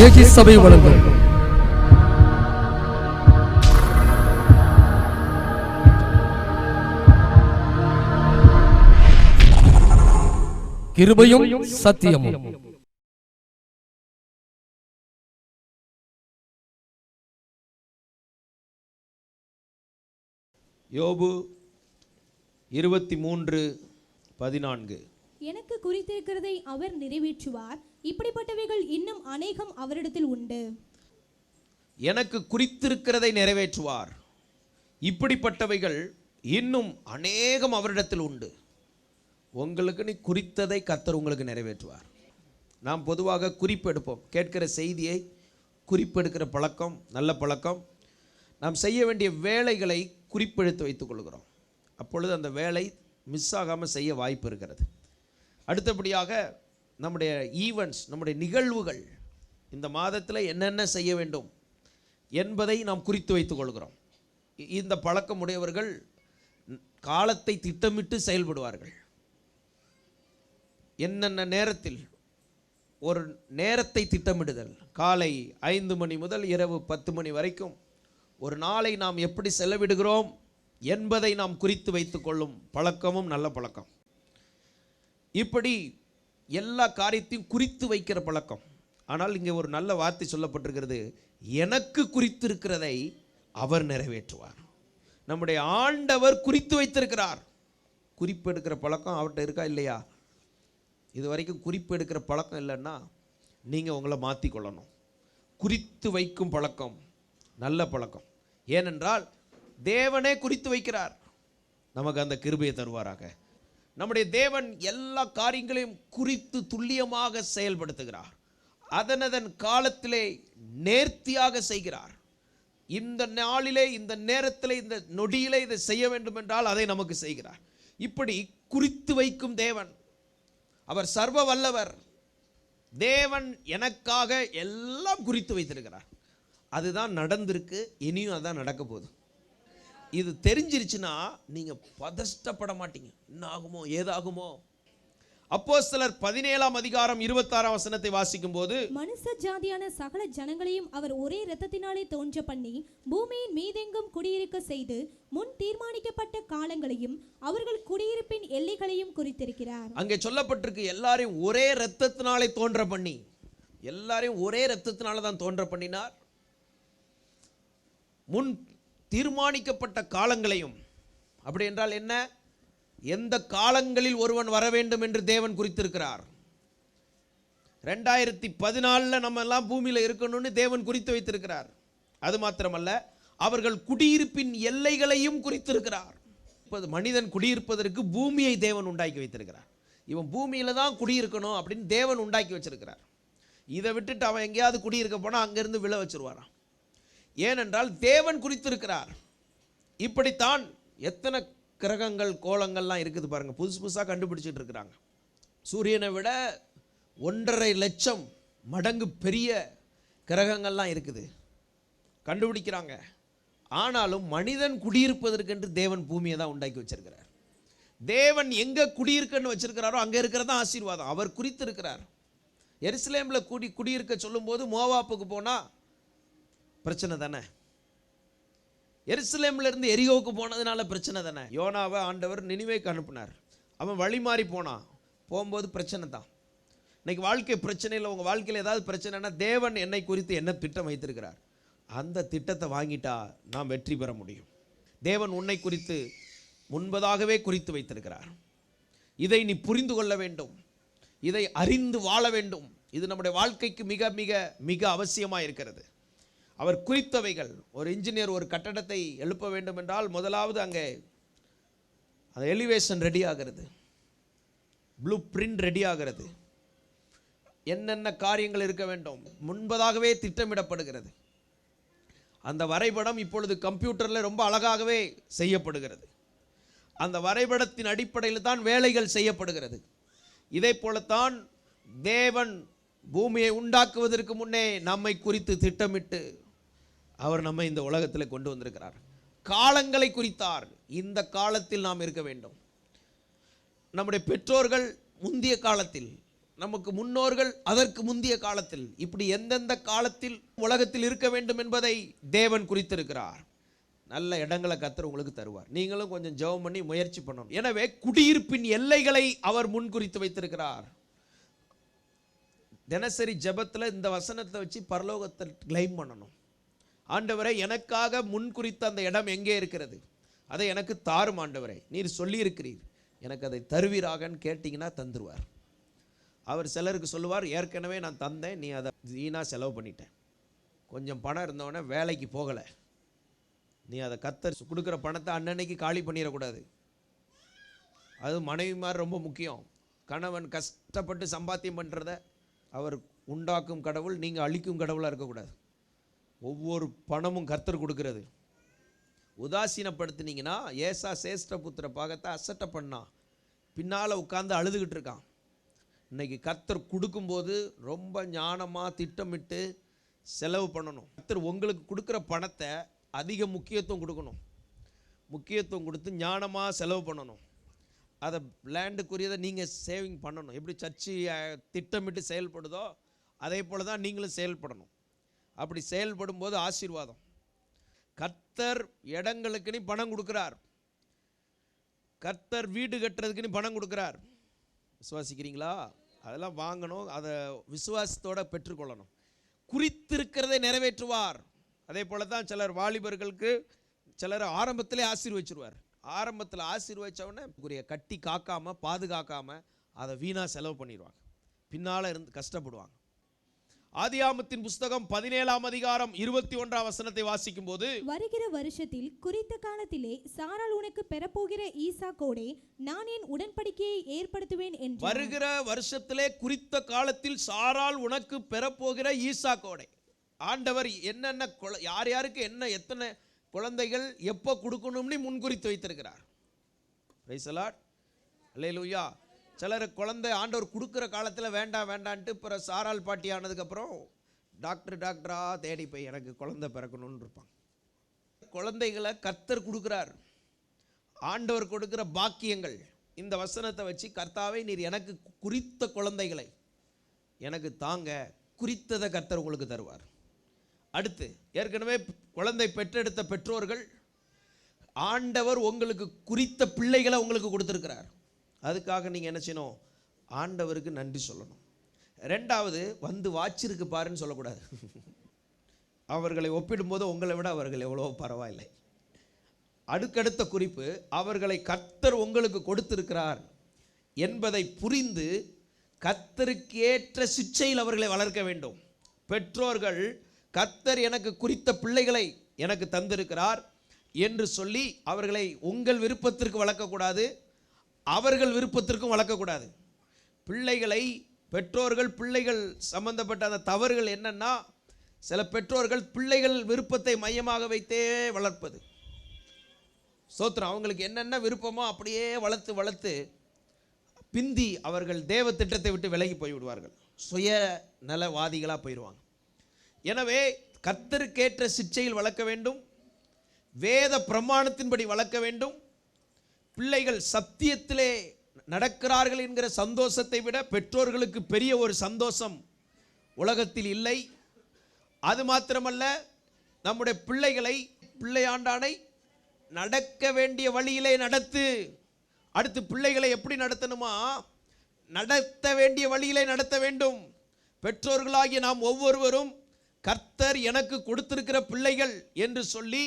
ஏகி சபை வழங்கும் கிருபையும் சத்தியமும். யோபு 23:14. எனக்கு குறித்திருக்கிறதை அவர் நிறைவேற்றுவார், இப்படிப்பட்டவைகள் இன்னும் அநேகம் அவரிடத்தில் உண்டு. எனக்கு குறித்திருக்கிறதை நிறைவேற்றுவார், இப்படிப்பட்டவைகள் இன்னும் அநேகம் அவரிடத்தில் உண்டு. உங்களுக்கு நீ குறித்ததை கர்த்தர் உங்களுக்கு நிறைவேற்றுவார். நாம் பொதுவாக குறிப்பெடுப்போம். கேட்கிற செய்தியை குறிப்பெடுக்கிற பழக்கம் நல்ல பழக்கம். நாம் செய்ய வேண்டிய வேலைகளை குறிப்பெடுத்து வைத்துக் கொள்கிறோம். அப்பொழுது அந்த வேலை மிஸ் ஆகாமல் செய்ய வாய்ப்பு இருக்கிறது. அடுத்தபடியாக நம்முடைய ஈவெண்ட்ஸ், நம்முடைய நிகழ்வுகள், இந்த மாதத்தில் என்னென்ன செய்ய வேண்டும் என்பதை நாம் குறித்து வைத்துக் கொள்கிறோம். இந்த பழக்கம் உடையவர்கள் காலத்தை திட்டமிட்டு செயல்படுவார்கள். என்னென்ன நேரத்தில், ஒரு நேரத்தை திட்டமிடுதல், காலை 5 மணி முதல் இரவு 10 மணி வரைக்கும் ஒரு நாளை நாம் எப்படி செலவிடுகிறோம் என்பதை நாம் குறித்து வைத்துக் கொள்ளும் பழக்கமும் நல்ல பழக்கம். இப்படி எல்லா காரியத்தையும் குறித்து வைக்கிற பழக்கம். ஆனால் இங்கே ஒரு நல்ல வார்த்தை சொல்லப்பட்டிருக்கிறது, எனக்கு குறித்திருக்கிறதை அவர் நிறைவேற்றுவார். நம்முடைய ஆண்டவர் குறித்து வைத்திருக்கிறார். குறிப்பு எடுக்கிற பழக்கம் அவர்கிட்ட இருக்கா இல்லையா? இது வரைக்கும் குறிப்பு எடுக்கிற பழக்கம் இல்லைன்னா நீங்கள் உங்களை மாற்றிக்கொள்ளணும். குறித்து வைக்கும் பழக்கம் நல்ல பழக்கம். ஏனென்றால் தேவனே குறித்து வைக்கிறார். நமக்கு அந்த கிருபையை தருவாராக. நம்முடைய தேவன் எல்லா காரியங்களையும் குறித்து துல்லியமாக செயல்படுத்துகிறார். அதனதன் காலத்திலே நேர்த்தியாக செய்கிறார். இந்த நாளிலே, இந்த நேரத்திலே, இந்த நொடியிலே இதை செய்ய வேண்டும் என்றால் அதை நமக்கு செய்கிறார். இப்படி குறித்து வைக்கும் தேவன். அவர் சர்வ வல்லவர். தேவன் எனக்காக எல்லாம் குறித்து வைத்திருக்கிறார். அதுதான் நடந்திருக்கு, இனியும் அதான் நடக்க போகுது. இது தெரிஞ்சிருச்சுன்னா நீங்க பதஷ்டப்பட மாட்டீங்க. என்ன ஆகுமோ ஏதாகுமோ. அப்போஸ்தலர் 17:26 வாசிக்கும் போது, மனுஷ ஜாதியான சகல ஜனங்களையும் அவர் ஒரே இரத்தத்தினாலே தோன்ற பண்ணி பூமியின் மீதெங்கும் குடியிருக்க செய்து முன் தீர்மானிக்கப்பட்ட காலங்களையும் அவர்கள் குடியிருப்பின் எல்லைகளையும் குறித்திருக்கிறார். அங்கே சொல்லப்பட்டிருக்கு, எல்லாரையும் ஒரே இரத்தத்தினாலே தோன்ற பண்ணி. எல்லாரையும் ஒரே இரத்தத்தினால தான் தோன்ற பண்ணினார். முன் தீர்மானிக்கப்பட்ட காலங்களையும். அப்படி என்றால் என்ன? எந்த காலங்களில் ஒருவன் வர வேண்டும் என்று தேவன் குறித்திருக்கிறார். 2014 நம்ம எல்லாம் பூமியில் இருக்கணும்னு தேவன் குறித்து வைத்திருக்கிறார். அது மாத்திரமல்ல, அவர்கள் குடியிருப்பின் எல்லைகளையும் குறித்திருக்கிறார். மனிதன் குடியிருப்பதற்கு பூமியை தேவன் உண்டாக்கி வைத்திருக்கிறார். இவன் பூமியில தான் குடியிருக்கணும் அப்படின்னு தேவன் உண்டாக்கி வச்சிருக்கிறார். இதை விட்டுட்டு அவன் எங்கேயாவது குடியிருக்க போனால் அங்கிருந்து விழ வச்சிருவாராம். ஏனென்றால் தேவன் குறித்திருக்கிறார். இப்படித்தான் எத்தனை கிரகங்கள் கோளங்கள்லாம் இருக்குது பாருங்க. புதுசு புதுசாக கண்டுபிடிச்சிட்டு இருக்கிறாங்க. சூரியனை விட 1.5 லட்சம் மடங்கு பெரிய கிரகங்கள்லாம் இருக்குது, கண்டுபிடிக்கிறாங்க. ஆனாலும் மனிதன் குடியிருப்பதற்கென்று தேவன் பூமியை தான் உண்டாக்கி வச்சிருக்கிறார். தேவன் எங்க குடியிருக்கன்னு வச்சிருக்கிறாரோ அங்க இருக்கிறதா ஆசீர்வாதம். அவர் குறித்திருக்கிறார். எருசலேம்ல குடியிருக்க சொல்லும் போது மோவாப்புக்கு போனா பிரச்சனை தானே. எருசலேம்ல இருந்து எரிகோவுக்கு போனதுனால பிரச்சனை தானே. யோனாவை ஆண்டவர் நினிவேக்கு அனுப்பினார். அவன் வழி மாறி போனான். போகும்போது பிரச்சனை தான். இன்னைக்கு வாழ்க்கை பிரச்சனையில், உங்கள் வாழ்க்கையில் ஏதாவது பிரச்சனைனா தேவன் என்னை குறித்து என்ன திட்டம் வைத்திருக்கிறார், அந்த திட்டத்தை வாங்கிட்டா நாம் வெற்றி பெற முடியும். தேவன் உன்னை குறித்து முன்பதாகவே குறித்து வைத்திருக்கிறார். இதை நீ புரிந்து கொள்ள வேண்டும். இதை அறிந்து வாழ வேண்டும். இது நம்முடைய வாழ்க்கைக்கு மிக மிக மிக அவசியமாக இருக்கிறது. அவர் குறித்தவைகள். ஒரு இன்ஜினியர் ஒரு கட்டடத்தை எழுப்ப வேண்டும் என்றால் முதலாவது அங்கே அந்த எலிவேஷன் ரெடி ஆகிறது, ப்ளூ பிரிண்ட் ரெடி ஆகிறது, என்னென்ன காரியங்கள் இருக்க வேண்டும் முன்பதாகவே திட்டமிடப்படுகிறது. அந்த வரைபடம் இப்பொழுது கம்ப்யூட்டரில் ரொம்ப அழகாகவே செய்யப்படுகிறது. அந்த வரைபடத்தின் அடிப்படையில் தான் வேலைகள் செய்யப்படுகிறது. இதே போலத்தான் தேவன் பூமியை உண்டாக்குவதற்கு முன்னே நம்மை குறித்து திட்டமிட்டு அவர் நம்மை இந்த உலகத்தில் கொண்டு வந்திருக்கிறார். காலங்களை குறித்தார். இந்த காலத்தில் நாம் இருக்க வேண்டும். நம்முடைய பெற்றோர்கள் முந்திய காலத்தில் நமக்கு முன்னோர்கள் அதற்கு முந்திய காலத்தில் இப்படி எந்தெந்த காலத்தில் உலகத்தில் இருக்க வேண்டும் என்பதை தேவன் குறித்திருக்கிறார். நல்ல இடங்களை கர்த்தர் உங்களுக்கு தருவார். நீங்களும் கொஞ்சம் ஜெபம் பண்ணி முயற்சி பண்ணணும். எனவே குடியிருப்பின் எல்லைகளை அவர் முன் குறித்து வைத்திருக்கிறார். தினசரி ஜெபத்தில் இந்த வசனத்தை வச்சு பரலோகத்தை கிளைம் பண்ணணும். ஆண்டவரை, எனக்காக முன் குறித்த அந்த இடம் எங்கே இருக்கிறது, அதை எனக்கு தாரும் ஆண்டவரை, நீர் சொல்லி இருக்கிறீர், எனக்கு அதை தருவீராகன்னு கேட்டிங்கன்னா தந்துருவார். அவர் சிலருக்கு சொல்லுவார், ஏற்கனவே நான் தந்தேன், நீ அதை வீணாக செலவு பண்ணிட்டேன், கொஞ்சம் பணம் இருந்தவொடனே வேலைக்கு போகலை, நீ அதை கர்த்தர் கொடுக்குற பணத்தை அன்னன்னைக்கு காலி பண்ணிடக்கூடாது. அது மனைவி மாதிரி ரொம்ப முக்கியம். கணவன் கஷ்டப்பட்டு சம்பாத்தியம் பண்ணுறத அவர் உண்டாக்கும் கடவுள், நீங்கள் அழிக்கும் கடவுளாக இருக்கக்கூடாது. ஒவ்வொரு பணமும் கர்த்தர் கொடுக்கிறது. உதாசீனப்படுத்தினீங்கன்னா ஏசா சேஷ்ட புத்திர பாகத்தை அசட்டை பண்ணா பின்னால் உட்காந்து அழுதுகிட்டு இருக்கான். இன்னைக்கு கர்த்தர் கொடுக்கும்போது ரொம்ப ஞானமாக திட்டமிட்டு செலவு பண்ணணும். கர்த்தர் உங்களுக்கு கொடுக்குற பணத்தை அதிக முக்கியத்துவம் கொடுக்கணும். முக்கியத்துவம் கொடுத்து ஞானமாக செலவு பண்ணணும். அதை லேண்டுக்குரியதை நீங்கள் சேவிங் பண்ணணும். எப்படி சர்ச்சு திட்டமிட்டு செயல்படுதோ அதே போல் தான் நீங்களும் செயல்படணும். அப்படி செயல்படும் போது ஆசீர்வாதம். கர்த்தர் இடங்களுக்குன்னு பணம் கொடுக்குறார். கர்த்தர் வீடு கட்டுறதுக்குன்னு பணம் கொடுக்குறார். விசுவாசிக்கிறீங்களா? அதெல்லாம் வாங்கணும், அதை விசுவாசத்தோடு பெற்றுக்கொள்ளணும். குறித்திருக்கிறதை நிறைவேற்றுவார். அதே போல தான் சிலர் வாலிபர்களுக்கு சிலர் ஆரம்பத்திலே ஆசீர்வச்சிருவார். ஆரம்பத்தில் ஆசீர்வச்சவொடனே கட்டி காக்காமல் பாதுகாக்காமல் அதை வீணாக செலவு பண்ணிடுவாங்க. பின்னால் இருந்து கஷ்டப்படுவாங்க. ஆதியாகமத்தின் புஸ்தகம் 17ஆம் அதிகாரம் 21ஆம் வசனத்தை வாசிக்கும் போது, வருகிற வருஷத்தில் குறித்த காலத்திலே சாராள் உனக்கு பெறப்போகிற ஈசாக்கோடே நான் என் உடன்படிக்கையை ஏற்படுத்துவேன் என்று. வருகிற வருஷத்திலே குறித்த காலத்தில் சாராள் உனக்கு பெறப்போகிற ஈசாக்கோடே. ஆண்டவர் என்னென்ன யார் யாருக்கு என்ன எத்தனை குழந்தைகள் எப்போ கொடுக்கணும்னு முன்குறித்து வைத்திருக்கிறார். பிரைஸ் தி லார்ட், அல்லேலூயா. சிலர் குழந்தை ஆண்டவர் கொடுக்குற காலத்தில் வேண்டாம் வேண்டான்ட்டு பிறகு சாராள் பாட்டி ஆனதுக்கப்புறம் டாக்டராக தேடி போய் எனக்கு குழந்தை பிறக்கணும்னு இருப்பாங்க. குழந்தைகளை கர்த்தர் கொடுக்குறார். ஆண்டவர் கொடுக்குற பாக்கியங்கள். இந்த வசனத்தை வச்சு, கர்த்தாவே நீர் எனக்கு குறித்த குழந்தைகளை எனக்கு தாங்க, குறித்ததை கர்த்தர் உங்களுக்கு தருவார். அடுத்து, ஏற்கனவே குழந்தை பெற்றெடுத்த பெற்றோர்கள், ஆண்டவர் உங்களுக்கு குறித்த பிள்ளைகளை உங்களுக்கு கொடுத்துருக்கிறார். அதுக்காக நீங்கள் என்ன செய்யணும்? ஆண்டவருக்கு நன்றி சொல்லணும். ரெண்டாவது, வந்து வாச்சிருக்கு பாருன்னு சொல்லக்கூடாது. அவர்களை ஒப்பிடும்போது உங்களை விட அவர்கள் எவ்வளோ பரவாயில்லை. அடுக்கடுத்த குறிப்பு, அவர்களை கர்த்தர் உங்களுக்கு கொடுத்திருக்கிறார் என்பதை புரிந்து கர்த்தருக்கேற்ற சிச்சையில் அவர்களை வளர்க்க வேண்டும். பெற்றோர்கள் கர்த்தர் எனக்கு குறித்த பிள்ளைகளை எனக்கு தந்திருக்கிறார் என்று சொல்லி அவர்களை உங்கள் விருப்பத்திற்கு வளர்க்கக்கூடாது, அவர்கள் விருப்பத்திற்கும் வளர்க்கக்கூடாது. பிள்ளைகளை பெற்றோர்கள் பிள்ளைகள் சம்பந்தப்பட்ட அந்த தவறுகள் என்னன்னா, சில பெற்றோர்கள் பிள்ளைகள் விருப்பத்தை மையமாக வைத்தே வளர்ப்பது. சோத்திரம், அவங்களுக்கு என்னென்ன விருப்பமோ அப்படியே வளர்த்து வளர்த்து பிந்தி அவர்கள் தேவ திட்டத்தை விட்டு விலகி போய்விடுவார்கள். சுய நலவாதிகளாக போயிடுவாங்க. எனவே கர்த்தருக்கேற்ற சிச்சையில் வளர்க்க வேண்டும். வேத பிரமாணத்தின்படி வளர்க்க வேண்டும். பிள்ளைகள் சத்தியத்திலே நடக்கிறார்கள் என்கிற சந்தோஷத்தை விட பெற்றோர்களுக்கு பெரிய ஒரு சந்தோஷம் உலகத்தில் இல்லை. அது மாத்திரமல்ல, நம்முடைய பிள்ளைகளை, பிள்ளையாண்டானை நடக்க வேண்டிய வழியிலே நடத்து. அடுத்து பிள்ளைகளை எப்படி நடத்தணுமா? நடத்த வேண்டிய வழியிலே நடத்த வேண்டும். பெற்றோர்களாகிய நாம் ஒவ்வொருவரும் கர்த்தர் எனக்கு கொடுத்திருக்கிற பிள்ளைகள் என்று சொல்லி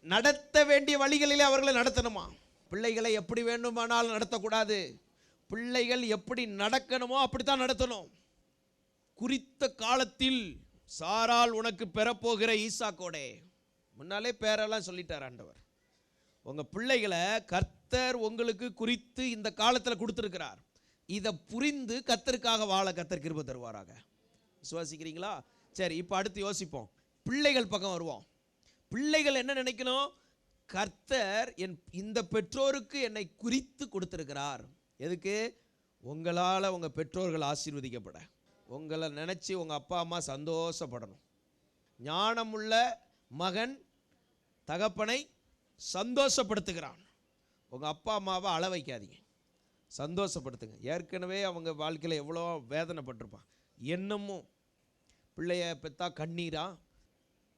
நடத்த வேண்டிய வழிகளிலே அவர்களை நடத்தணுமா? பிள்ளைகளை எப்படி வேண்டுமானாலும் நடத்தக்கூடாது. பிள்ளைகள் எப்படி நடக்கணுமோ அப்படித்தான் நடத்தணும். குறித்த காலத்தில் சாராள் உனக்கு பெறப்போகிற ஈசாக்கோடே. முன்னாலே பேரெல்லாம் சொல்லிட்டார் ஆண்டவர். உங்கள் பிள்ளைகளை கர்த்தர் உங்களுக்கு குறித்து இந்த காலத்தில் கொடுத்துருக்கிறார். இதை புரிந்து கர்த்தருக்காக வாழ கர்த்தர் கிருபை தருவாராக. விசுவாசிக்கிறீங்களா? சரி, இப்போ அடுத்து யோசிப்போம். பிள்ளைகள் பக்கம் வருவோம். பிள்ளைகள் என்ன நினைக்கணும்? கர்த்தர் இந்த பெற்றோருக்கு என்னை குறித்து கொடுத்திருக்கிறார். எதுக்கு? உங்களால் உங்கள் பெற்றோர்கள் ஆசீர்வதிக்கப்பட, உங்களை நினச்சி உங்கள் அப்பா அம்மா சந்தோஷப்படணும். ஞானமுள்ள மகன் தகப்பனை சந்தோஷப்படுத்துகிறான். உங்கள் அப்பா அம்மாவை அழ வைக்காதீங்க. சந்தோஷப்படுத்துங்க. ஏற்கனவே அவங்க வாழ்க்கையில் எவ்வளோ வேதனைப்பட்டிருப்பான். என்னமும் பிள்ளைய பெற்றா கண்ணீரா,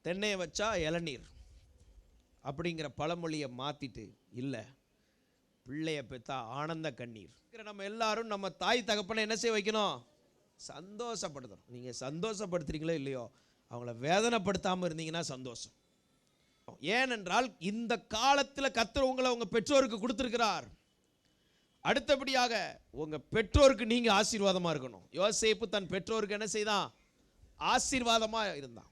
தென்னையை வச்சா இளநீர் அப்படிங்கிற பழமொழியை மாற்றிட்டு, இல்லை பிள்ளைய பெற்றா ஆனந்த கண்ணீர். நம்ம எல்லாரும் நம்ம தாய் தகப்பனை என்ன செய்ய வைக்கணும்? சந்தோஷப்படுத்தணும். நீங்கள் சந்தோஷப்படுத்துறீங்களோ இல்லையோ, அவங்கள வேதனைப்படுத்தாமல் இருந்தீங்கன்னா சந்தோஷம். ஏனென்றால் இந்த காலத்தில் கர்த்தர் உங்களை உங்கள் பெற்றோருக்கு கொடுத்துருக்கிறார். அடுத்தபடியாக உங்கள் பெற்றோருக்கு நீங்கள் ஆசீர்வாதமாக இருக்கணும். யோசேப்பு தன் பெற்றோருக்கு என்ன செய்தான்? ஆசீர்வாதமாக இருந்தான்.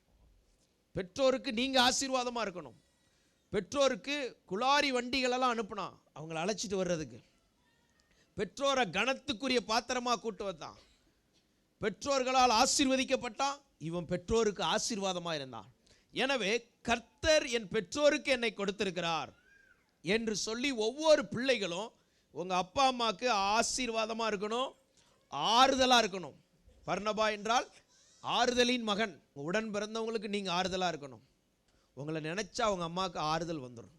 பெற்றோருக்கு நீங்கள் ஆசீர்வாதமாக இருக்கணும். பெற்றோருக்கு குளாரி வண்டிகளெல்லாம் அனுப்புனான் அவங்கள அழைச்சிட்டு வர்றதுக்கு. பெற்றோரை கனத்துக்குரிய பாத்திரமாக கூட்டு வந்தான். பெற்றோர்களால் ஆசீர்வதிக்கப்பட்டான். இவன் பெற்றோருக்கு ஆசீர்வாதமாக இருந்தான். எனவே கர்த்தர் என் பெற்றோருக்கு என்னை கொடுத்திருக்கிறார் என்று சொல்லி ஒவ்வொரு பிள்ளைகளும் உங்கள் அப்பா அம்மாவுக்கு ஆசீர்வாதமாக இருக்கணும், ஆறுதலாக இருக்கணும். பர்னபா என்றால் ஆறுதலின் மகன். உடன் பிறந்தவங்களுக்கு நீங்கள் ஆறுதலாக இருக்கணும். உங்களை நினச்சா அவங்க அம்மாவுக்கு ஆறுதல் வந்துடும்.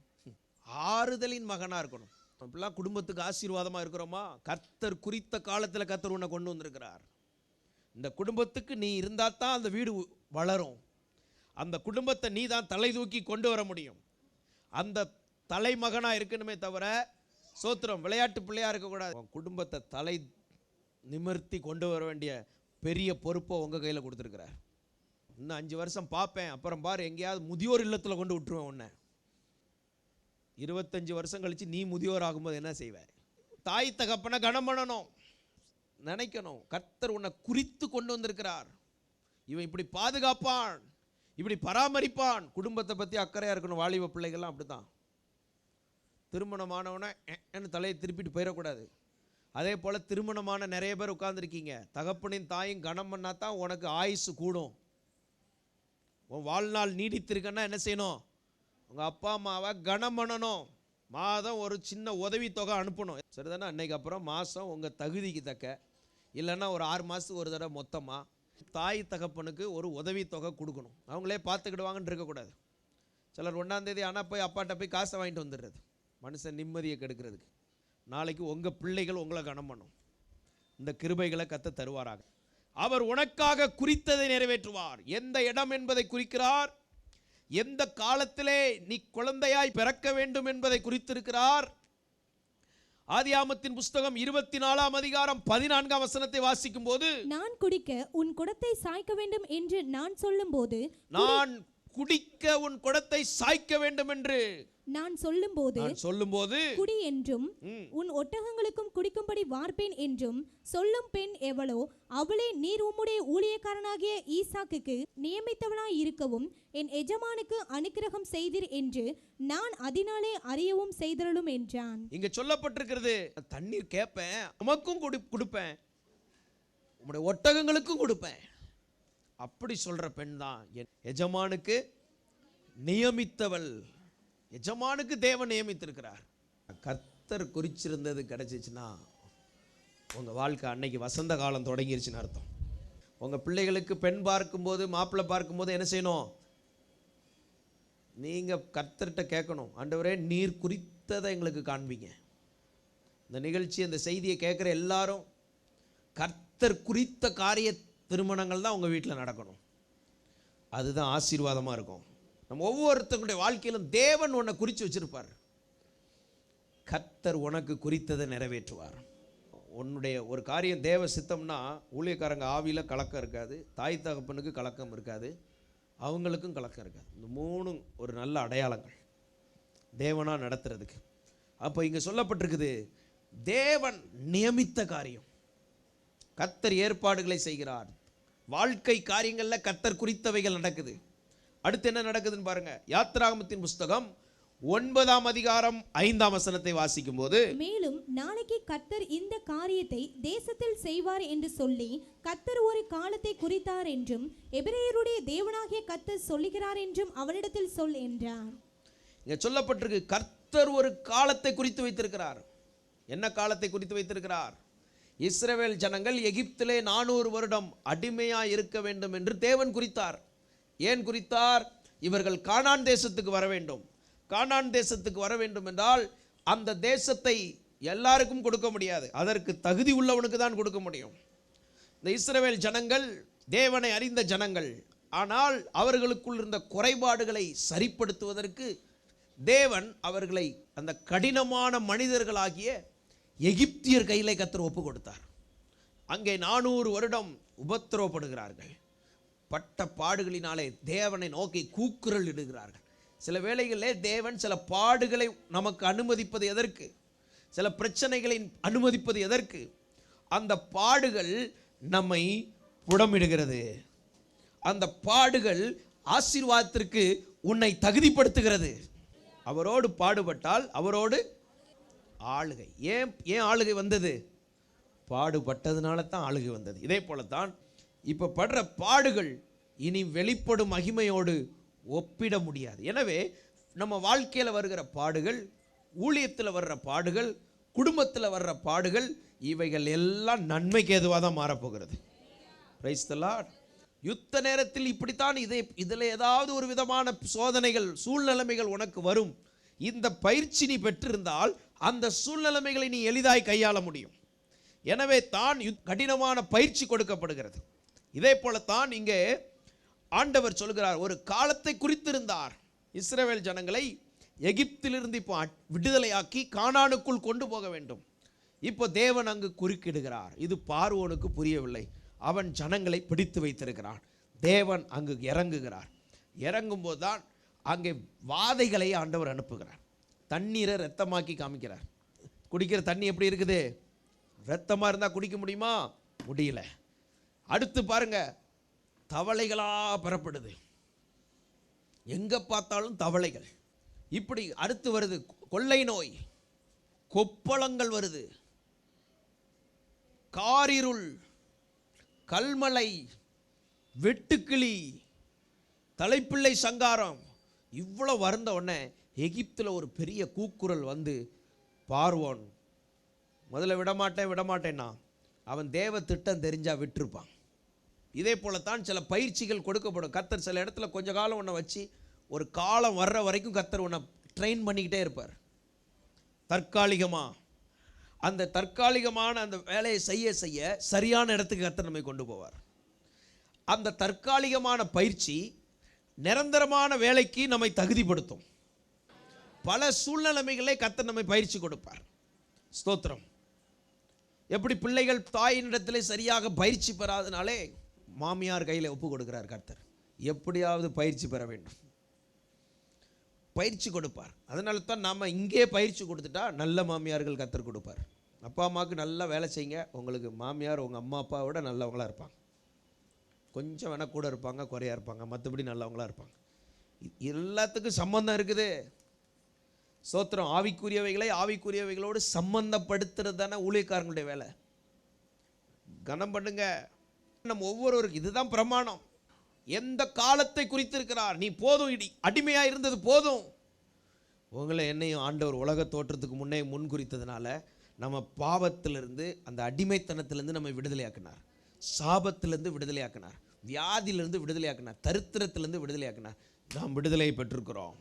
ஆறுதலின் மகனாக இருக்கணும். அப்படிலாம் குடும்பத்துக்கு ஆசீர்வாதமாக இருக்கிறோமா? கர்த்தர் குறித்த காலத்தில் கர்த்தர் உன்னை கொண்டு வந்திருக்கிறார். இந்த குடும்பத்துக்கு நீ இருந்தால் தான் அந்த வீடு வளரும். அந்த குடும்பத்தை நீ தான் தலை தூக்கி கொண்டு வர முடியும். அந்த தலைமகனாக இருக்கணுமே தவிர சோத்திரம் விளையாட்டு பிள்ளையாக இருக்கக்கூடாது. குடும்பத்தை தலை நிமிர்த்தி கொண்டு வர வேண்டிய பெரிய பொறுப்பை உங்கள் கையில் கொடுத்துருக்கிறார். இன்னும் 5 வருஷம் பார்ப்பேன், அப்புறம் பாரு எங்கேயாவது முதியோர் இல்லத்தில் கொண்டு விட்டுருவேன் உன்னை. 25 வருஷம் கழித்து நீ முதியோர் ஆகும்போது என்ன செய்வேன்? தாய் தகப்பனை கனம் பண்ணணும், நினைக்கணும். கர்த்தர் உன்னை குறித்து கொண்டு வந்திருக்கிறார். இவன் இப்படி பாதுகாப்பான், இப்படி பராமரிப்பான். குடும்பத்தை பற்றி அக்கறையாக இருக்கணும். வாலிப பிள்ளைகள்லாம் அப்படி தான். திருமணமானவனை என்ன தலையை திருப்பிட்டு போயிடக்கூடாது. அதே போல் திருமணமான நிறைய பேர் உட்கார்ந்துருக்கீங்க. தகப்பனின் தாயும் கனம் பண்ணால் தான் உனக்கு ஆயுசு கூடும். உன் வாழ்நாள் நீடித்திருக்கன்னா என்ன செய்யணும்? உங்கள் அப்பா அம்மாவை கனம் பண்ணணும். மாதம் ஒரு சின்ன உதவி தொகை அனுப்பணும். சரிதானே? அன்னைக்கு அப்புறம் மாதம் உங்கள் தகுதிக்கு தக்க, இல்லைன்னா ஒரு 6 மாதத்துக்கு ஒரு தடவை மொத்தமாக தாய் தகப்பனுக்கு ஒரு உதவி தொகை கொடுக்கணும். அவங்களே பார்த்துக்கிடுவாங்கன்னு இருக்கக்கூடாது. சிலர் 1ஆம் தேதி ஆனால் போய் அப்பாட்ட போய் காசை வாங்கிட்டு வந்துடுறது, மனுஷன் நிம்மதியை கெடுக்கிறதுக்கு. நாளைக்கு உங்கள் பிள்ளைகள் உங்களை கனம் பண்ணும். இந்த கிருபைகளை கர்த்தர் தருவாராக. அவர் உனக்காக குறித்ததை நிறைவேற்றுவார். எந்த இடம் என்பதை குறிக்கிறார். எந்த காலத்திலே நீ குழந்தையாய் பிறக்க வேண்டும் என்பதை குறித்திருக்கிறார். ஆதியாகமத்தின் புஸ்தகம் 24ஆம் அதிகாரம் 14ஆம் வசனத்தை வாசிக்கும் போது, நான் குடிக்க உன் குடத்தை சாய்க்க வேண்டும் என்று நான் சொல்லும்போது, நான் குடிக்க உன் குடத்தை சாய்க்க வேண்டும் என்று நான் சொல்லும்போது குடி என்றும் உன் ஒட்டகங்களுக்கும் குடிக்கும்படி வார்ப்பேன் என்றும் சொல்லும் பெண் எவளோ அவளே நீர் உம்முடைய ஊழியக்காரனாகிய ஈசாக்குக்கு நியமித்தவளாய் இருக்கவும் என் எஜமானுக்கு அனுக்கிரகம் செய்தீர் என்று நான் அதனாலே அறியவும் செய்தருளும் என்றான். இங்க சொல்லப்பட்டிருக்கிறது, தண்ணீர் கேட்பேன், உமக்கும் கொடுப்பேன், உம்முடைய ஒட்டகங்களுக்கும் கொடுப்பேன். அப்படி சொல்ற பெண் தான் என் எஜமானுக்கு நியமித்தவள். எஜமானுக்கு தேவன் நியமித்திருக்கிறார். கர்த்தர் குறிச்சிருந்தது கிடைச்சிச்சுன்னா உங்க வாழ்க்கை அன்னைக்கு வசந்த காலம் தொடங்கிருச்சுன்னு அர்த்தம். உங்க பிள்ளைகளுக்கு பெண் பார்க்கும்போது, மாப்பிள்ளை பார்க்கும்போது என்ன செய்யணும்? நீங்க கர்த்தர்கிட்ட கேட்கணும், ஆண்டவரே நீர் குறித்ததை எங்களுக்கு காண்பீங்க. இந்த நிகழ்ச்சி, இந்த செய்தியை கேட்குற எல்லாரும் கர்த்தர் குறித்த காரிய திருமணங்கள் தான் உங்கள் வீட்டில் நடக்கணும். அதுதான் ஆசீர்வாதமாக இருக்கும். நம்ம ஒவ்வொருத்தருடைய வாழ்க்கையிலும் தேவன் உன்னை குறித்து வச்சிருப்பார். கர்த்தர் உனக்கு குறித்ததை நிறைவேற்றுவார். உன்னுடைய ஒரு காரியம் தேவ சித்தம்னா ஊழியக்காரங்க ஆவியில் கலக்கம் இருக்காது, தாய் தகப்பனுக்கு கலக்கம் இருக்காது, அவங்களுக்கும் கலக்கம் இருக்காது. இந்த 3 ஒரு நல்ல அடையாளங்கள் தேவனாக நடத்துறதுக்கு. அப்போ இங்கே சொல்லப்பட்டிருக்குது, தேவன் நியமித்த காரியம். கர்த்தர் ஏற்பாடுகளை செய்கிறார். வாழ்க்கை காரியங்களில் கர்த்தர் குறித்தவைகள் நடக்குது. அடுத்து என்ன நடக்குதுன்னு பாருங்க. யாத்திராகமத்தின் புஸ்தகம் 9ஆம் அதிகாரம் 5ஆம் வசனத்தை வாசிக்கும் போது, மேலும் நாளைக்கு கர்த்தர் இந்த காரியத்தை தேசத்தில் செய்வார் என்று சொல்லி கர்த்தர் ஒரு காலத்தை குறித்தார் என்றும் எபிரேயருடைய தேவனாகிய கர்த்தர் சொல்லுகிறார் என்றும் அவனிடத்தில் சொல் என்றார். இங்க சொல்லப்பட்டிருக்கு, கர்த்தர் ஒரு காலத்தை குறித்து வைத்திருக்கிறார். என்ன காலத்தை குறித்து வைத்திருக்கிறார்? இஸ்ரவேல் ஜனங்கள் எகிப்திலே 400 வருடம் அடிமையாக இருக்க வேண்டும் என்று தேவன் குறித்தார். ஏன் குறித்தார்? இவர்கள் கானான் தேசத்துக்கு வர வேண்டும். கானான் தேசத்துக்கு வர வேண்டும் என்றால் அந்த தேசத்தை எல்லாருக்கும் கொடுக்க முடியாது, அதற்கு தகுதி உள்ளவனுக்கு தான் கொடுக்க முடியும். இந்த இஸ்ரவேல் ஜனங்கள் தேவனை அறிந்த ஜனங்கள், ஆனால் அவர்களுக்குள் இருந்த குறைபாடுகளை சரிப்படுத்துவதற்கு தேவன் அவர்களை அந்த கடினமான மனிதர்களாகிய எகிப்தியர் கையிலே கர்த்தர் ஒப்பு கொடுத்தார். அங்கே 400 வருடம் உபத்திரவப்படுகிறார்கள். பட்ட பாடுகளினாலே தேவனை நோக்கி கூக்குரல் இடுகிறார்கள். சில வேளைகளிலே தேவன் சில பாடுகளை நமக்கு அனுமதிப்பது எதற்கு? சில பிரச்சனைகளை அனுமதிப்பது எதற்கு? அந்த பாடுகள் நம்மை புடமிடுகிறது. அந்த பாடுகள் ஆசீர்வாதத்திற்கு உன்னை தகுதிப்படுத்துகிறது. அவரோடு பாடுபட்டால் அவரோடு ஆளுகை. ஏன் ஆளுகை வந்தது? பாடுபட்டதுனால தான் ஆளுகை வந்தது. இதே போலத்தான் இப்போ படுற பாடுகள் இனி வெளிப்படும் மகிமையோடு ஒப்பிட முடியாது. எனவே நம்ம வாழ்க்கையில் வருகிற பாடுகள், ஊழியத்தில் வர்ற பாடுகள், குடும்பத்தில் வர்ற பாடுகள், இவைகள் எல்லாம் நன்மைக்கு ஏதுவாக தான் மாறப்போகிறது. Praise the Lord. யுத்த நேரத்தில் இப்படித்தான் இதில் ஏதாவது ஒரு விதமான சோதனைகள், சூழ்நிலைமைகள் உனக்கு வரும். இந்த பயிற்சி நீ பெற்றிருந்தால் அந்த சூழ்நிலைமைகளை நீ எளிதாய் கையாள முடியும். எனவே தான் கடினமான பயிற்சி கொடுக்கப்படுகிறது. இதே போலத்தான் இங்கே ஆண்டவர் சொல்கிறார், ஒரு காலத்தை குறித்திருந்தார். இஸ்ரவேல் ஜனங்களை எகிப்திலிருந்து இப்போ விடுதலையாக்கி கானானுக்குள் கொண்டு போக வேண்டும். இப்போ தேவன் அங்கு குறுக்கிடுகிறார். இது பார்வோனுக்கு புரியவில்லை. அவன் ஜனங்களை பிடித்து வைத்திருக்கிறான். தேவன் அங்கு இறங்குகிறார். இறங்கும்போது தான் அங்கே வாதைகளை ஆண்டவர் அனுப்புகிறார். தண்ணீரை இரத்தமாக்கி காமிக்கிறார். குடிக்கிற தண்ணி எப்படி இருக்குது? இரத்தமாக இருந்தால் குடிக்க முடியுமா? முடியல. அடுத்து பாருங்க, தவளைகளா பெறப்படுது. எங்க பார்த்தாலும் தவளைகள். இப்படி அடுத்து வருது கொள்ளை நோய், கொப்பளங்கள் வருது, காரிருள், கல்மலை, வெட்டுக்கிளி, தலைப்பிள்ளை சங்காரம். இவ்வளோ வருந்த உடனே எகிப்தில் ஒரு பெரிய கூக்குரல் வந்து, பார்வோன் முதல்ல விடமாட்டேன்னா அவன் தேவ திட்டம் தெரிஞ்சா விட்டுருப்பான். இதே போலத்தான் சில பயிற்சிகள் கொடுக்கப்படும். கர்த்தர் சில இடத்துல கொஞ்ச காலம் உன்னை வச்சு ஒரு காலம் வர்ற வரைக்கும் கர்த்தர் உன்னை ட்ரெயின் பண்ணிக்கிட்டே இருப்பார். தற்காலிகமாக அந்த தற்காலிகமான அந்த வேலையை செய்ய செய்ய சரியான இடத்துக்கு கர்த்தர் நம்மை கொண்டு போவார். அந்த தற்காலிகமான பயிற்சி நிரந்தரமான வேலைக்கு நம்மை தகுதிப்படுத்தும். பல சூழ்நிலைமைகளே கர்த்தர் நம்மை பயிற்சி கொடுப்பார். ஸ்தோத்திரம். எப்படி பிள்ளைகள் தாயினிடத்திலே சரியாக பயிற்சி பெறாதனாலே மாமியார் கையில் ஒப்பு கொடுக்கிறார் கர்த்தர். எப்படியாவது பயிற்சி பெற வேண்டும், பயிற்சி கொடுப்பார். அதனால தான் நாம் இங்கே பயிற்சி கொடுத்துட்டா நல்ல மாமியார்கள் கர்த்தர் கொடுப்பார். அப்பா அம்மாவுக்கு நல்லா வேலை செய்யுங்க, உங்களுக்கு மாமியார் உங்கள் அம்மா அப்பாவோட நல்லவங்களாக இருப்பாங்க. கொஞ்சம் வேணால் கூட இருப்பாங்க, குறையாக இருப்பாங்க, மற்றபடி நல்லவங்களாக இருப்பாங்க. எல்லாத்துக்கும் சம்பந்தம் இருக்குது. சோத்திரம். ஆவிக்குரியவைகளை ஆவிக்குரியவைகளோடு சம்பந்தப்படுத்துறது தானே ஊழியக்காரங்களுடைய வேலை. கனம் பண்ணுங்க. நம்ம ஒவ்வொருவருக்கு இதுதான் பிரமாணம். எந்த காலத்தை குறித்திருக்கிறார்? நீ போதும், அடிமையாக இருந்தது போதும். உங்களை என்னையும் ஆண்டவர் உலக தோற்றத்துக்கு முன்னே முன் குறித்ததுனால நம்ம பாவத்திலிருந்து, அந்த அடிமைத்தனத்திலிருந்து நம்ம விடுதலையாக்கினார். சாபத்திலிருந்து விடுதலையாக்கினார். வியாதியிலிருந்து விடுதலையாக்கினார். தரித்திரத்திலிருந்து விடுதலையாக்கினார். நாம் விடுதலை பெற்றிருக்கிறோம்.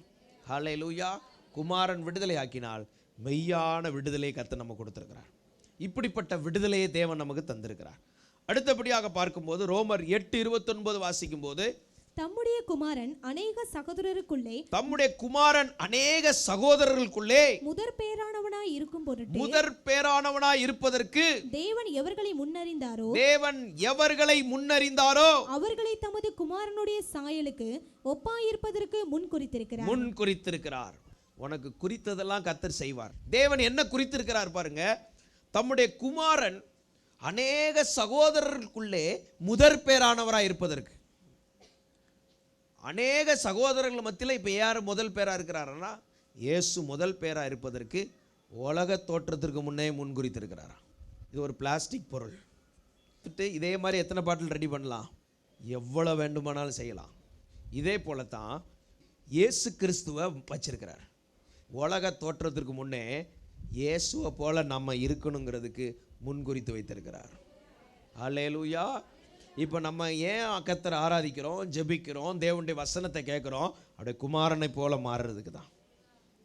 ஹல்லேலூயா. குமாரன் விடுதலை ஆக்கினால் மெய்யான விடுதலை கர்த்தர் நம்ம கொடுத்திருக்கிறார். இப்படிப்பட்ட விடுதலையை தேவன் நமக்கு தந்திருக்கிறார். அடுத்தபடியாக பார்க்கும்போது ரோமர் 8:29 வாசிக்கும் போது, தம்முடைய குமாரன் அநேக சகோதரருக்குள்ளே முதற் பேரானவனாய் இருப்பதற்கு தேவன் எவர்களை முன்னறிந்தாரோ அவர்களை தமது குமாரனுடைய சாயலுக்கு ஒப்பாயிருப்பதற்கு முன் குறித்திருக்கிறார். உனக்கு குறித்ததெல்லாம் கர்த்தர் செய்வார். தேவன் என்ன குறித்திருக்கிறார் பாருங்க. தம்முடைய குமாரன் அநேக சகோதரர்களுக்குள்ளே முதற் பேரானவராய் இருப்பதற்கு. அநேக சகோதரர்கள் மத்தியில் இப்போ யார் முதல் பேராக இருக்கிறாரா? இயேசு முதல் பேராக இருப்பதற்கு உலக தோற்றத்திற்கு முன்னே முன்குறித்திருக்கிறாரா? இது ஒரு பிளாஸ்டிக் பொருள். இதே மாதிரி எத்தனை பாட்டில் ரெடி பண்ணலாம்? எவ்வளோ வேண்டுமானாலும் செய்யலாம். இதே போல தான் இயேசு கிறிஸ்துவை வச்சிருக்கிறார். உலக தோற்றத்திற்கு முன்னே இயேசுவை போல நம்ம இருக்கணுங்கிறதுக்கு முன்குறித்து வைத்திருக்கிறார். அல்லேலூயா. இப்போ நம்ம ஏன் கர்த்தரை ஆராதிக்கிறோம், ஜெபிக்கிறோம், தேவனுடைய வசனத்தை கேட்குறோம்? அப்படியே குமாரனை போல மாறுறதுக்கு தான்.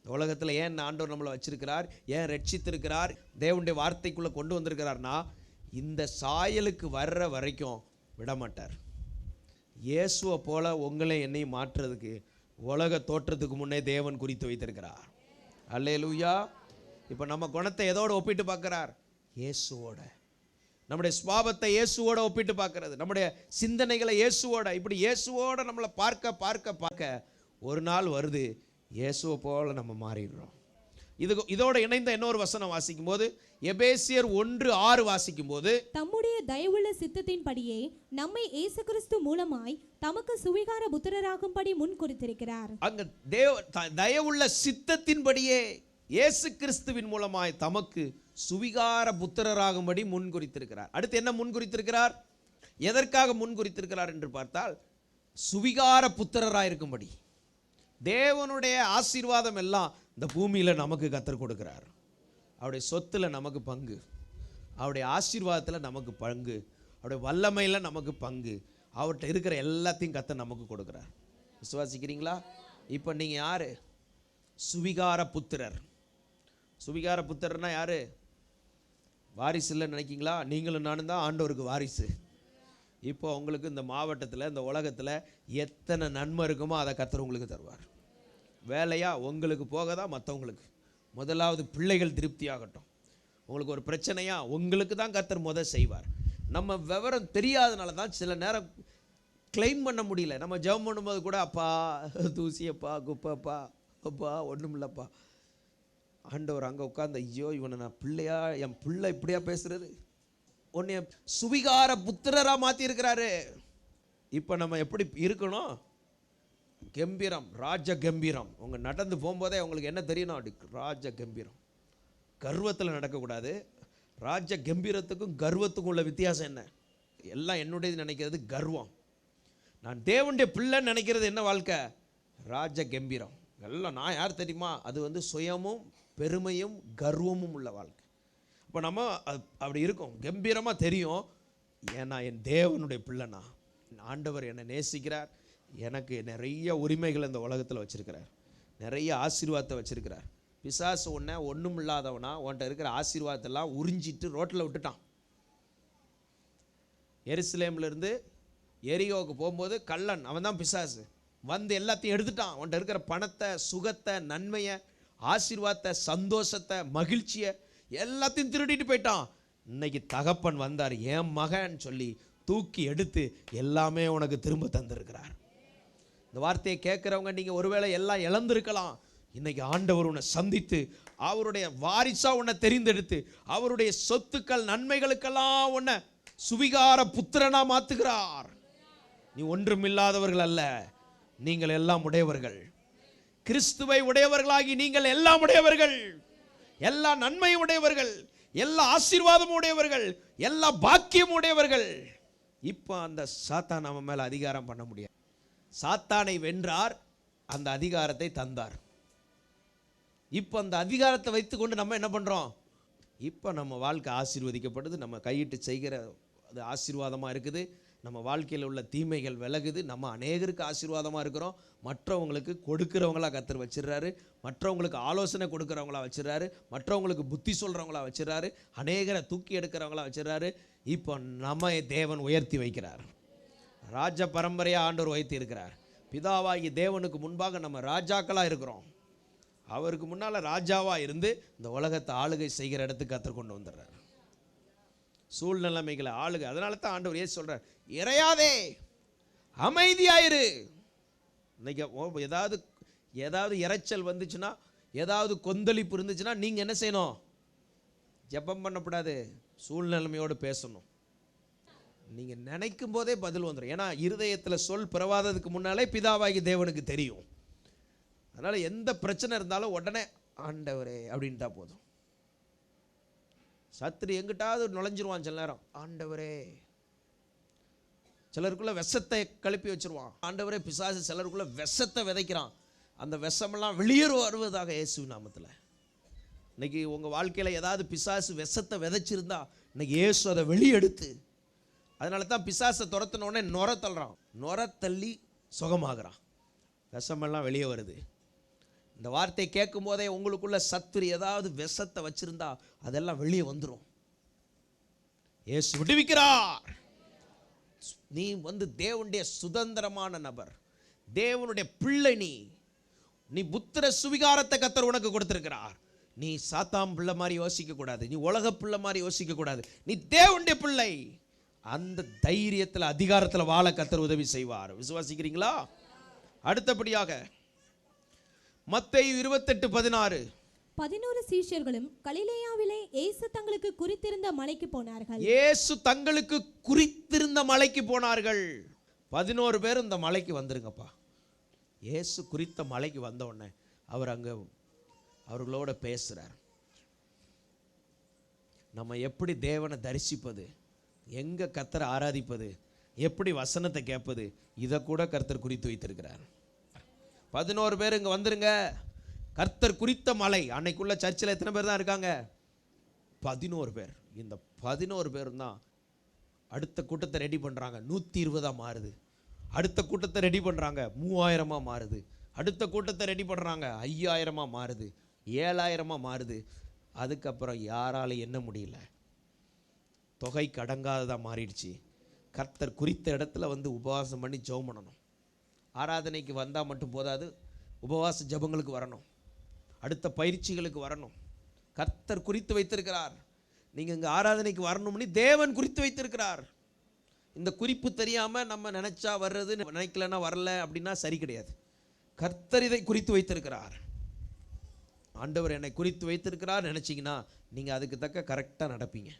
உலகத்தில் ஏன் ஆண்டவர் நம்மளை வச்சிருக்கிறார், ஏன் ரட்சித்திருக்கிறார், தேவனுடைய வார்த்தைக்குள்ளே கொண்டு வந்திருக்கிறார்னா இந்த சாயலுக்கு வர்ற வரைக்கும் விடமாட்டார். இயேசுவை போல உங்களை என்னையும் மாற்றுறதுக்கு உலக தோற்றத்துக்கு முன்னே தேவன் குறித்து வைத்திருக்கிறார். அல்லேலூயா. இப்போ நம்ம குணத்தை எதோடு ஒப்பிட்டு பார்க்கிறார்? இயேசுவோட. நம்முடைய சுபாவத்தை இயேசுவோட ஒப்பிட்டு பார்க்கறது, நம்முடைய சிந்தனைகளை இயேசுவோட, இப்படி இயேசுவோட நம்மளை பார்க்க பார்க்க பார்க்க ஒரு நாள் வருது இயேசுவை போல நம்ம மாறிடுறோம். இதோட இணைந்த இன்னொரு வசனம் வாசிக்கும் போது எபேசியர் 1:6 வாசிக்கும் போது, தம்முடைய தயவுள்ள சித்தத்தின்படியே நம்மை இயேசு கிறிஸ்து மூலமாய் தமக்கு சுவிகார புத்திரராகும்படி முன் குறித்திருக்கிறார். அங்க தயவுள்ள சித்தத்தின்படியே இயேசு கிறிஸ்துவின் மூலமாய் தமக்கு சுவிகார புத்திரராகும்படி முன் குறித்திருக்கிறார். அடுத்து என்ன முன் குறித்திருக்கிறார்? எதற்காக முன் குறித்திருக்கிறார் என்று பார்த்தால் சுவிகார புத்திரராயிருக்கும்படி. தேவனுடைய ஆசீர்வாதம் எல்லாம் இந்த பூமியில நமக்கு கர்த்தர் கொடுக்கிறார். அவருடைய சொத்துல நமக்கு பங்கு, அவருடைய ஆசீர்வாதத்தில் நமக்கு பங்கு, அவருடைய வல்லமையில் நமக்கு பங்கு, அவர்கிட்ட இருக்கிற எல்லாத்தையும் கர்த்தர் நமக்கு கொடுக்கிறார். விசுவாசிக்கிறீங்களா? இப்போ நீங்க யாரு? சுவிகார புத்திரர். சுவிகார புத்திரர்னா யாரு? வாரிசு இல்லைன்னு நினைக்கிங்களா? நீங்களும் நானும் தான் ஆண்டவருக்கு வாரிசு. இப்போ உங்களுக்கு இந்த மாவட்டத்தில், இந்த உலகத்தில் எத்தனை நன்மை இருக்குமோ அதை கர்த்தர் உங்களுக்கு தருவார். வேலையா உங்களுக்கு போகதா மற்றவங்களுக்கு. முதலாவது பிள்ளைகள் திருப்தி ஆகட்டும். உங்களுக்கு ஒரு பிரச்சனையா உங்களுக்கு தான் கர்த்தர் செய்வார். நம்ம விவரம் தெரியாதனால தான் சில நேரம் கிளைம் பண்ண முடியல. நம்ம ஜெபம் பண்ணும்போது கூட அப்பா தூசியப்பா குப்பப்பா அப்பா ஒன்றும் இல்லைப்பா. ஆண்டவர் அங்கே உட்கார்ந்து ஐயோ இவனை நான் பிள்ளையா, என் பிள்ளை இப்படியா பேசுறது, உன்னைய சுவிகார புத்திரரா மாற்றி இருக்கிறாரு. இப்போ நம்ம எப்படி இருக்கணும்? கம்பீரம், ராஜ கம்பீரம். உங்க நடந்து போகும்போதே உங்களுக்கு என்ன தெரியணும்? அப்படி ராஜ கம்பீரம். கர்வத்தில் நடக்கக்கூடாது. ராஜ கம்பீரத்துக்கும் கர்வத்துக்கும் உள்ள வித்தியாசம் என்ன? எல்லாம் என்னுடையது நினைக்கிறது கர்வம். நான் தேவனுடைய பிள்ளைன்னு நினைக்கிறது என்ன வாழ்க்கை? ராஜ கம்பீரம். எல்லாம் நான் யார் தெரியுமா? அது சுயமும் பெருமையும் கர்வமும் உள்ள வாழ்க்கை. இப்போ நம்ம அப்படி இருக்கும், கம்பீரமாக தெரியும். ஏன்னா என் தேவனுடைய பிள்ளைனா, ஆண்டவர் என்னை நேசிக்கிறார், எனக்கு நிறைய உரிமைகள் இந்த உலகத்தில் வச்சிருக்கிறார், நிறைய ஆசீர்வாதத்தை வச்சிருக்கிறார். பிசாசு ஒன்றை ஒன்றும் இல்லாதவனா உன்கிட்ட இருக்கிற ஆசீர்வாதத்தெல்லாம் உறிஞ்சிட்டு ரோட்டில் விட்டுட்டான். எருசலேம்லேருந்து எரியோவுக்கு போகும்போது கள்ளன், அவன் தான் பிசாசு, வந்து எல்லாத்தையும் எடுத்துட்டான். உன்கிட்ட இருக்கிற பணத்தை, சுகத்தை, நன்மையை, ஆசீர்வாதத்தை, சந்தோஷத்தை, மகிழ்ச்சியை எல்லாத்தையும் திருடிட்டு போயிட்டான். இன்னைக்கு தகப்பன் வந்தார், என் மகன் சொல்லி தூக்கி எடுத்து எல்லாமே உனக்கு திரும்ப தந்திருக்கிறார். இந்த வார்த்தையை கேட்குறவங்க நீங்கள் ஒருவேளை எல்லாம் இழந்திருக்கலாம். இன்னைக்கு ஆண்டவர் உன்னை சந்தித்து அவருடைய வாரிசா உன்னை தெரிந்தெடுத்து அவருடைய சொத்துக்கள் நன்மைகளுக்கெல்லாம் உன்னை சுவிகார புத்திரனா மாத்துகிறார். நீ ஒன்றுமில்லாதவர்கள் அல்ல, நீங்கள் எல்லாம் உடையவர்கள். கிறிஸ்துவை உடையவர்களாகி நீங்கள் எல்லாம் உடையவர்கள், எல்லா நன்மையும் உடையவர்கள், எல்லா ஆசீர்வாதமும் உடையவர்கள், எல்லா பாக்கியமும் உடையவர்கள். இப்போ அந்த சாத்தான் நம்ம மேல அதிகாரம் பண்ண முடியாது. சாத்தானை வென்றார், அந்த அதிகாரத்தை தந்தார். இப்போ அந்த அதிகாரத்தை வைத்துக்கொண்டு நம்ம என்ன பண்றோம்? இப்போ நம்ம வாழ்க்கை ஆசீர்வதிக்கப்படுது, நம்ம கையிட்டு செய்கிற அது ஆசீர்வாதமாக இருக்குது, நம்ம வாழ்க்கையில் உள்ள தீமைகள் விலகுது, நம்ம அநேகருக்கு ஆசீர்வாதமாக இருக்கிறோம், மற்றவங்களுக்கு கொடுக்கிறவங்களா கர்த்தர் வச்சிடறாரு, மற்றவங்களுக்கு ஆலோசனை கொடுக்குறவங்களா வச்சிடறாரு, மற்றவங்களுக்கு புத்தி சொல்கிறவங்களா வச்சிடறாரு, அநேகரை தூக்கி எடுக்கிறவங்களா வச்சிடறாரு. இப்போ நம்ம தேவன் உயர்த்தி வைக்கிறார், ராஜ பரம்பரையாக ஆண்டவர் உயர்த்தி இருக்கிறார். பிதாவாகி தேவனுக்கு முன்பாக நம்ம ராஜாக்களாக இருக்கிறோம். அவருக்கு முன்னால் ராஜாவாக இருந்து இந்த உலகத்தை ஆளுகை செய்கிற இடத்துக்கு கர்த்தர் கொண்டு வந்துடுறார். சூழ்நிலைமைகளை ஆளுகை. அதனால தான் ஆண்டவர் ஏன் சொல்றார், இறையாதே, அமைதியாயிரு. இன்னைக்கு ஏதாவது இறைச்சல் வந்துச்சுன்னா, ஏதாவது கொந்தளிப்பு இருந்துச்சுன்னா நீங்கள் என்ன செய்யணும்? ஜெபம் பண்ணக்கூடாது, சூழ்நிலைமையோடு பேசணும். நீங்கள் நினைக்கும் போதே பதில் வந்துடும். ஏன்னா இருதயத்தில் சொல் பிறவாததுக்கு முன்னாலே பிதாவாகி தேவனுக்கு தெரியும். அதனால் எந்த பிரச்சனை இருந்தாலும் உடனே ஆண்டவரே அப்படின்ட்டா போதும். சத்துரு எங்கிட்டாவது நுழைஞ்சிருவான் சில நேரம், ஆண்டவரே. சிலருக்குள்ள விஷத்தை கழுப்பி வச்சிருவான், ஆண்டவரே. பிசாசு சிலருக்குள்ள விஷத்தை விதைக்கிறான், அந்த விஷமெல்லாம் வெளியேற வருவதாக இயேசு நாமத்தில். இன்னைக்கு உங்கள் வாழ்க்கையில் ஏதாவது பிசாசு விஷத்தை விதைச்சிருந்தா இன்னைக்கு இயேசு அதை வெளியெடுத்து, அதனால தான் பிசாசை துரத்தின உடனே நுர தள்ளுறான், நுர தள்ளி சுகமாகறான், விஷமெல்லாம் வெளியே வருது. இந்த வார்த்தையை கேட்கும் போதே உங்களுக்குள்ள சத்துரு ஏதாவது விஷத்தை வச்சிருந்தா அதெல்லாம் வெளியே வந்துடும். இயேசு விடுவிக்கிறார். நீ தேவனுடைய சுதந்திரமான நபர், தேவனுடைய பிள்ளை. நீ புத்திர சுவிகாரத்தை கர்த்தர் உனக்கு கொடுத்திருக்கிறார். நீ சாத்தாம் பிள்ளை மாதிரி யோசிக்க கூடாது, நீ உலக பிள்ளை மாதிரி யோசிக்க கூடாது. நீ தேவனுடைய பிள்ளை. அந்த தைரியத்தில் அதிகாரத்தில் வாழ கர்த்தர் உதவி செய்வார். விசுவாசிக்கிறீங்களா? அடுத்தபடியாக மத்தேயு 28:16. 11 சீஷர்களும் கலிலேயாவிலே இயேசு தங்களுக்கு குறித்திருந்த மலைக்கு போனார்கள். இயேசு தங்களுக்கு குறித்திருந்த மலைக்கு போனார்கள். 11 பேர் இந்த மலைக்கு வந்துருங்கப்பா. இயேசு குறித்த மலைக்கு வந்த உடனே அவர் அங்கே அவர்களோட பேசுகிறார். நம்ம எப்படி தேவனை தரிசிப்பது, எங்கே கர்த்தரை ஆராதிப்பது, எப்படி வசனத்தை கேட்பது, இதை கூட கர்த்தர் குறித்து வைத்திருக்கிறார். 11 பேர் இங்கே வந்துருங்க. கர்த்தர் குறித்த மலை. அன்னைக்குள்ள சர்ச்சில் எத்தனை பேர் தான் இருக்காங்க? 11 பேர். இந்த 11 பேரும் தான் அடுத்த கூட்டத்தை ரெடி பண்ணுறாங்க. 120 மாறுது. அடுத்த கூட்டத்தை ரெடி பண்ணுறாங்க, 3000 மாறுது. அடுத்த கூட்டத்தை ரெடி பண்ணுறாங்க, 5000 மாறுது, 7000 மாறுது. அதுக்கப்புறம் யாரால என்ன முடியல, தொகை கடங்காததாக மாறிடுச்சு. கர்த்தர் குறித்த இடத்துல உபவாசம் பண்ணி ஜெபம் பண்ணணும். ஆராதனைக்கு வந்தால் மட்டும் போதாது, உபவாச ஜெபங்களுக்கு வரணும், அடுத்த பயிற்சிகளுக்கு வரணும். கர்த்தர் குறித்து வைத்திருக்கிறார். நீங்கள் இங்கே ஆராதனைக்கு வரணும்னு தேவன் குறித்து வைத்திருக்கிறார். இந்த குறிப்பு தெரியாமல் நம்ம நினச்சா வர்றது, நினைக்கலன்னா வரல அப்படின்னா சரி கிடையாது. கர்த்தர் இதை குறித்து வைத்திருக்கிறார். ஆண்டவர் என்னை குறித்து வைத்திருக்கிறார் நினச்சிங்கன்னா நீங்கள் அதுக்கு தக்க கரெக்டாக நடப்பீங்க.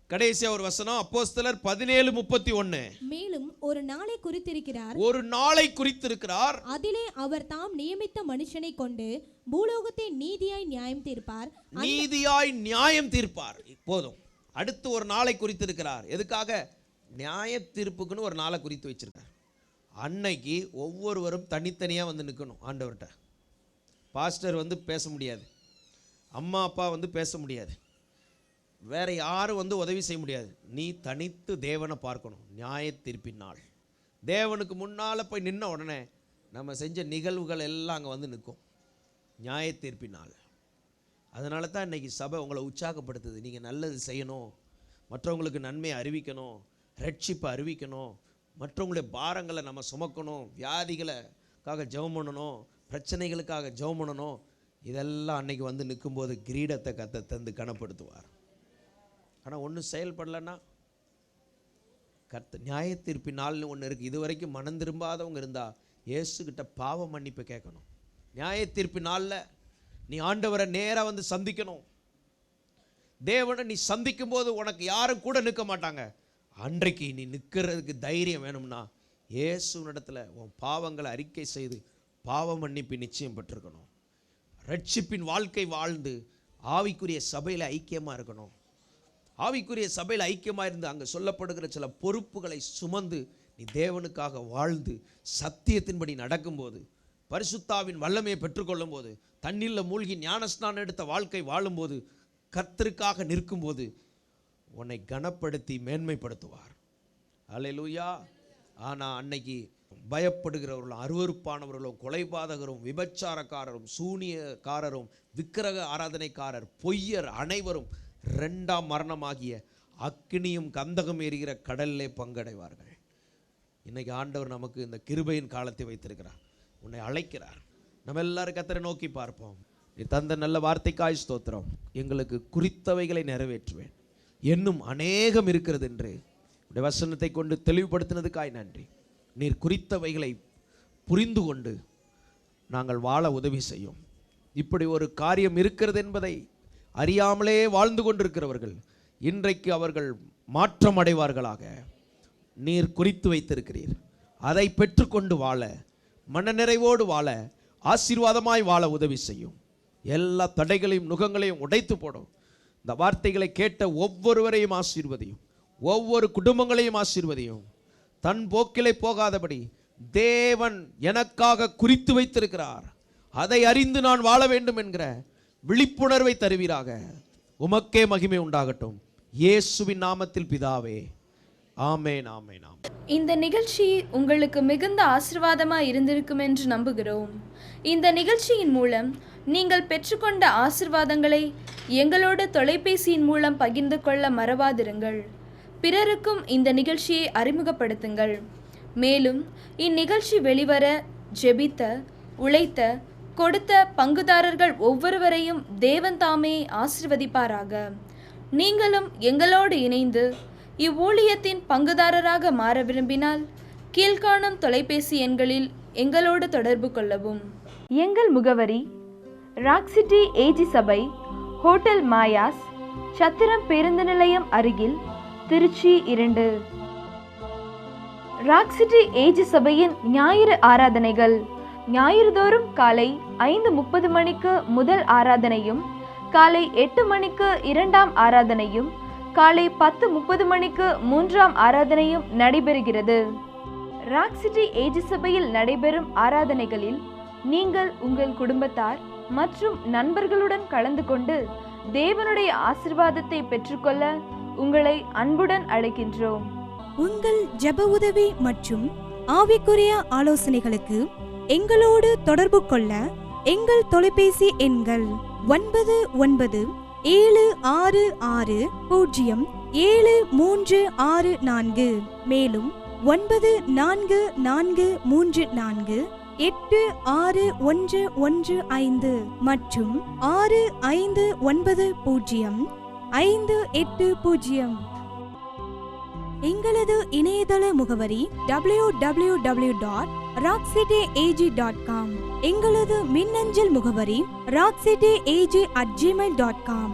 கடைசியா ஒரு வசனம், அப்போஸ்தலர் 17:31. மேலும் ஒரு நாளை குறித்திருக்கிறார், ஒரு நாளை குறித்திருக்கிறார், அதிலே அவர் தாம் நியமித்த மனுஷனை கொண்டு பூலோகத்தை நீதியாய் நியாயம் தீர்ப்பார். நீதியாய் நியாயம் தீர்ப்பார். போதும். அடுத்து ஒரு நாளை குறித்திருக்கிறார். எதுக்காக? நியாய தீர்ப்புக்குன்னு ஒரு நாளை குறித்து வச்சிருக்கார். அன்னைக்கு ஒவ்வொருவரும் தனித்தனியாக நிற்கணும் ஆண்டவர்கிட்ட. பாஸ்டர் பேச முடியாது, அம்மா அப்பா பேச முடியாது, வேற யாரும் உதவி செய்ய முடியாது. நீ தனித்து தேவனை பார்க்கணும். நியாய தீர்ப்பின் நாள். தேவனுக்கு முன்னால் போய் நின்ன உடனே நம்ம செஞ்ச நிகழ்வுகள் எல்லாம் அங்கே நிற்கும். நியாய தீர்ப்பின் நாள். அதனால தான் இன்றைக்கி சபை உங்களை உற்சாகப்படுத்துது. நீங்கள் நல்லது செய்யணும், மற்றவங்களுக்கு நன்மையை அறிவிக்கணும், ரட்சிப்பை அறிவிக்கணும், மற்றவங்களுடைய பாரங்களை நம்ம சுமக்கணும், வியாதிகளுக்காக ஜெபம் பண்ணணும், பிரச்சனைகளுக்காக ஜெபம் பண்ணணும். இதெல்லாம் அன்னைக்கு நிற்கும்போது கிரீடத்தை கர்த்தர் தந்து கனப்படுத்துவார். ஆனால் ஒன்றும் செயல்படலைன்னா கர்த்தர் நியாய தீர்ப்பின் நாள்னு ஒன்று இருக்குது. இது வரைக்கும் மனம் திரும்பாதவங்க இருந்தால் இயேசுகிட்ட பாவ மன்னிப்பு கேட்கணும். நியாய தீர்ப்பின் நாளில் நீ ஆண்டவரை நேராக சந்திக்கணும். தேவனை நீ சந்திக்கும் போது உனக்கு யாரும் கூட நிற்க மாட்டாங்க. அன்றைக்கு நீ நிற்கிறதுக்கு தைரியம் வேணும்னா இயேசுவினிடத்தில் உன் பாவங்களை அறிக்கை செய்து பாவ மன்னிப்பு நிச்சயம் பெற்றிருக்கணும். ரட்சிப்பின் வாழ்க்கை வாழ்ந்து ஆவிக்குரிய சபையில் ஐக்கியமாக இருக்கணும். ஆவிக்குரிய சபையில் ஐக்கியமாக இருந்து அங்கே சொல்லப்படுகிற சில பொறுப்புகளை சுமந்து நீ தேவனுக்காக வாழ்ந்து சத்தியத்தின்படி நடக்கும்போது, பரிசுத்தாவின் வல்லமையை பெற்றுக்கொள்ளும் போது, தண்ணீரில் மூழ்கி ஞானஸ்நானம் எடுத்த வாழ்க்கை வாழும்போது, கர்த்தருக்காக நிற்கும்போது உன்னை கனப்படுத்தி மேன்மைப்படுத்துவார். அல்லேலூயா. ஆனால் அன்னைக்கு பயப்படுகிறவர்களும், அருவருப்பானவர்களும், கொலைபாதகரும், விபச்சாரக்காரரும், சூனியக்காரரும், விக்கிரக ஆராதனைக்காரர், பொய்யர் அனைவரும் 2ஆம் மரணமாகிய அக்கினியும் கந்தகம் எரிகிற கடலிலே பங்கடைவார்கள். இன்னைக்கு ஆண்டவர் நமக்கு இந்த கிருபையின் காலத்தை வைத்திருக்கிறார். உன்னை அழைக்கிறார். நம்ம எல்லாரும் கர்த்தரை நோக்கி பார்ப்போம். நீ தந்த நல்ல வார்த்தைக்காய் ஸ்தோத்திரம். எங்களுக்கு குறித்தவைகளை நிறைவேற்றுவேன், இன்னும் அநேகம் இருக்கிறது என்று உடைய வசனத்தை கொண்டு தெளிவுபடுத்தினதுக்காய் நன்றி. நீர் குறித்தவைகளை புரிந்து கொண்டு நாங்கள் வாழ உதவி செய்யும். இப்படி ஒரு காரியம் இருக்கிறது என்பதை அறியாமலே வாழ்ந்து கொண்டிருக்கிறவர்கள் இன்றைக்கு அவர்கள் மாற்றம் அடைவார்களாக. நீர் குறித்து வைத்திருக்கிறீர். அதை பெற்றுக்கொண்டு வாழ, மனநிறைவோடு வாழ, ஆசீர்வாதமாய் வாழ உதவி செய்யும். எல்லா தடைகளையும் நுகங்களையும் உடைத்து போடும். இந்த வார்த்தைகளை கேட்ட ஒவ்வொருவரையும் ஆசீர்வதியும், ஒவ்வொரு குடும்பங்களையும் ஆசீர்வதியும். தன் போக்கிலே போகாதபடி தேவன் எனக்காக குறித்து வைத்திருக்கிறார், அதை அறிந்து நான் வாழ வேண்டும் என்கிற விழிப்புணர்வை தருவீராக. உமக்கே மகிமை உண்டாகட்டும். இயேசுவின் நாமத்தில் பிதாவே, ஆமேன், ஆமேன், ஆமேன். இந்த நிகழ்ச்சி உங்களுக்கு மிகுந்த ஆசீர்வாதமாக இருந்திருக்கும் என்று நம்புகிறோம். இந்த நிகழ்ச்சியின் மூலம் நீங்கள் பெற்றுக்கொண்ட ஆசீர்வாதங்களை எங்களோட தொலைபேசியின் மூலம் பகிர்ந்து கொள்ள மறவாதிருங்கள். பிறருக்கும் இந்த நிகழ்ச்சியை அறிமுகப்படுத்துங்கள். மேலும் இந்நிகழ்ச்சி வெளிவர ஜெபித்த, உழைத்த, கொடுத்த பங்குதாரர்கள் ஒவ்வொருவரையும் தேவன் தாமே ஆசீர்வதிப்பாராக. நீங்களும் எங்களோடு இணைந்து இவ்வூழியத்தின் பங்குதாரராக மாற விரும்பினால் கீழ்காணும் தொலைபேசி எண்களில் எங்களோடு தொடர்பு கொள்ளவும். எங்கள் முகவரி: ராக் சிட்டி ஏஜி சபை, ஹோட்டல் மாயாஸ், சத்திரம் பேருந்து நிலையம் அருகில், திருச்சி 2. ராக் சிட்டி ஏஜி சபையின் ஞாயிறு ஆராதனைகள்: ஞாயிறுதோறும் காலை 5:30 மணிக்கு முதல் ஆராதனையும், காலை 8 மணிக்கு 2ஆம் ஆராதனையும், காலை 10:30 மணிக்கு 3ஆம் ஆராதனையும் நடைபெறுகிறது. ராக் சிட்டி ஏஜி சபையில் நடைபெறும் ஆராதனைகளில் நீங்கள் உங்கள் குடும்பத்தார் மற்றும் நண்பர்களுடன் கலந்து கொண்டு தேவனுடைய ஆசீர்வாதத்தை பெற்றுக்கொள்ள உங்களை அன்புடன் அழைக்கின்றோம். உங்கள் ஜெப உதவி மற்றும் ஆவிக்குரிய ஆலோசனைகளுக்கு எங்களோடு தொடர்பு கொள்ள எங்கள் தொலைபேசி எண்கள் 9916607364, மேலும் 9434861115 மற்றும் 65905880. எங்களது இணையதள முகவரி www.rockcityag.com. எங்களது மின்னஞ்சல் முகவரி rockcityag@gmail.com.